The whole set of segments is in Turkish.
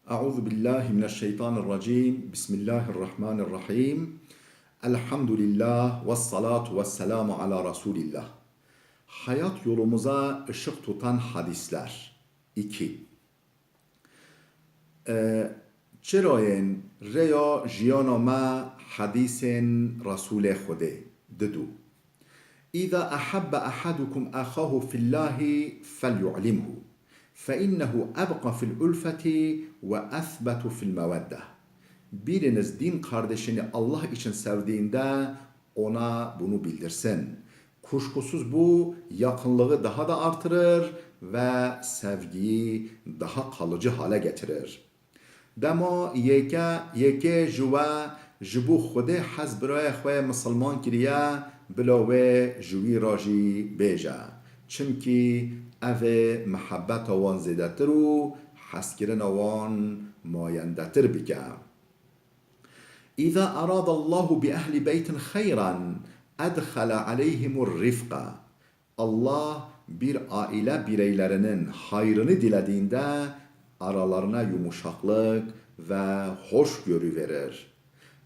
Euzu billahi mineşşeytanirracim. Bismillahirrahmanirrahim. Elhamdülillah ve salatu ve selamu ala Resulillah. Hayat yolumuza ışık tutan hadisler. 2. چرایین ریا جیانا ما حدیث رسول خدا ددو إذا أحب أحدكم أخاه في الله فليعلمه فإنه أبقى في الألفة وأثبت في المودة. Biriniz din kardeşini Allah için sevdiğinde ona bunu bildirsin. Kuşkusuz bu yakınlığı daha da artırır ve sevgiyi daha kalıcı hale getirir. Dema yeke juva jibu xude hez biraya xwe Müslüman kiriye bila ve juvi raji beja. Çünkü ev muhabbet avan zedetir u haskirin avan mayendetir bike. إذا أراد الله بأهل بيت خيرا أدخل عليهم الرفق. Allah bir aile bireylerinin hayrını dilediğinde aralarına yumuşaklık ve hoşgörü verir.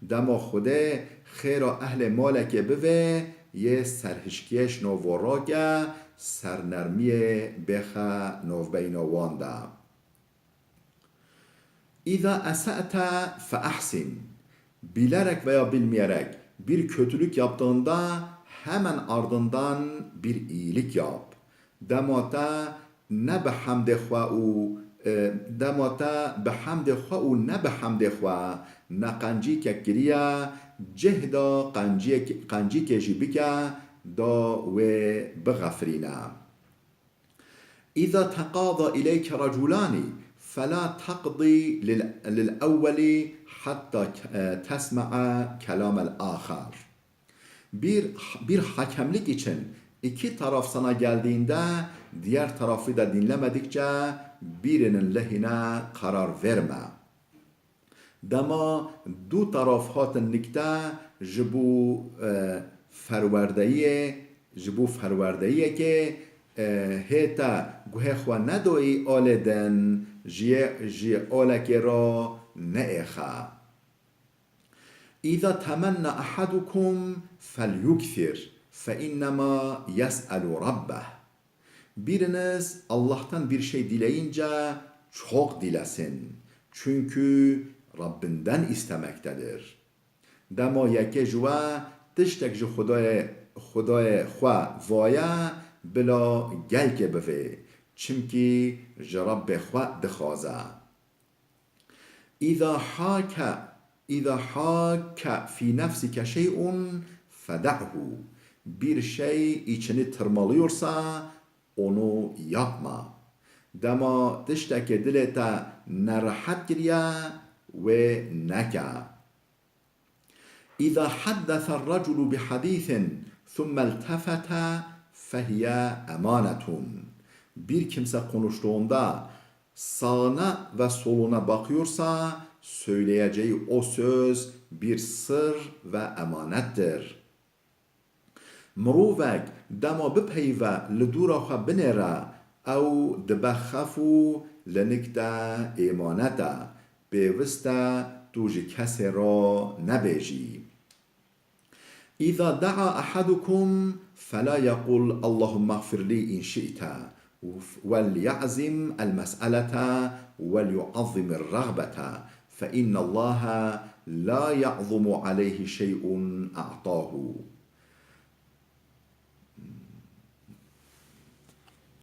Dema Xude khera ehl maleke bive ye serhişkiyeş novorage sernermiye bexa novbeynavanda. İza asa'ta fe ahsin. Bilerek veya bilmeyerek bir kötülük yaptığında hemen ardından bir iyilik yap. Demata ne behamde xwa'u demata behamde xwa'u ne behamde xwa ne qancî kekiriya cehda qancî kejî bike da ve bigafrîna. İza teqada ileyke raculani فلا تقضي للأول حتى تسمع كلام الآخر. Bir hakemlik için iki taraf sana geldiğinde diğer tarafı da dinlemedikçe birinin lehine karar verme. Dema du taraf hatin nikte jibu ferwerdeyiye ki هيتا گوهخوا ندوی آلدن جی آلک را نئخا. إذا تمنى أحدكم فليكثر فإنما يسأل ربه. Biriniz Allah'tan bir şey dileyince çok dilesin. Çünkü Rabbinden istemektedir. Dema yeke jwa tiştek ji Xudaya xwa vaya بلا گلک بوه چمکی جرب خود دخوازه. إذا حاك في نفسك شيء فدعه. Bir şey içini tırmalıyorsa onu yapma. Dema tişteki dilete nerahat giriye ve neke. إذا حدث الرجل بحديث ثم التفت فهي emanetun. Bir kimse konuştuğunda sağına ve soluna bakıyorsa söyleyeceği o söz bir sır ve emanettir. Mrovek dema bipeyve lidura xwe binêre ew dibe xef û linikte emanete pêwist e tu ji kesê ra nebêjî. إذا دعا أحدكم فلا يقول اللهم اغفر لي إن شئت وليعزم المسألة وليعظم الرغبة فإن الله لا يعظم عليه شيء أعطاه.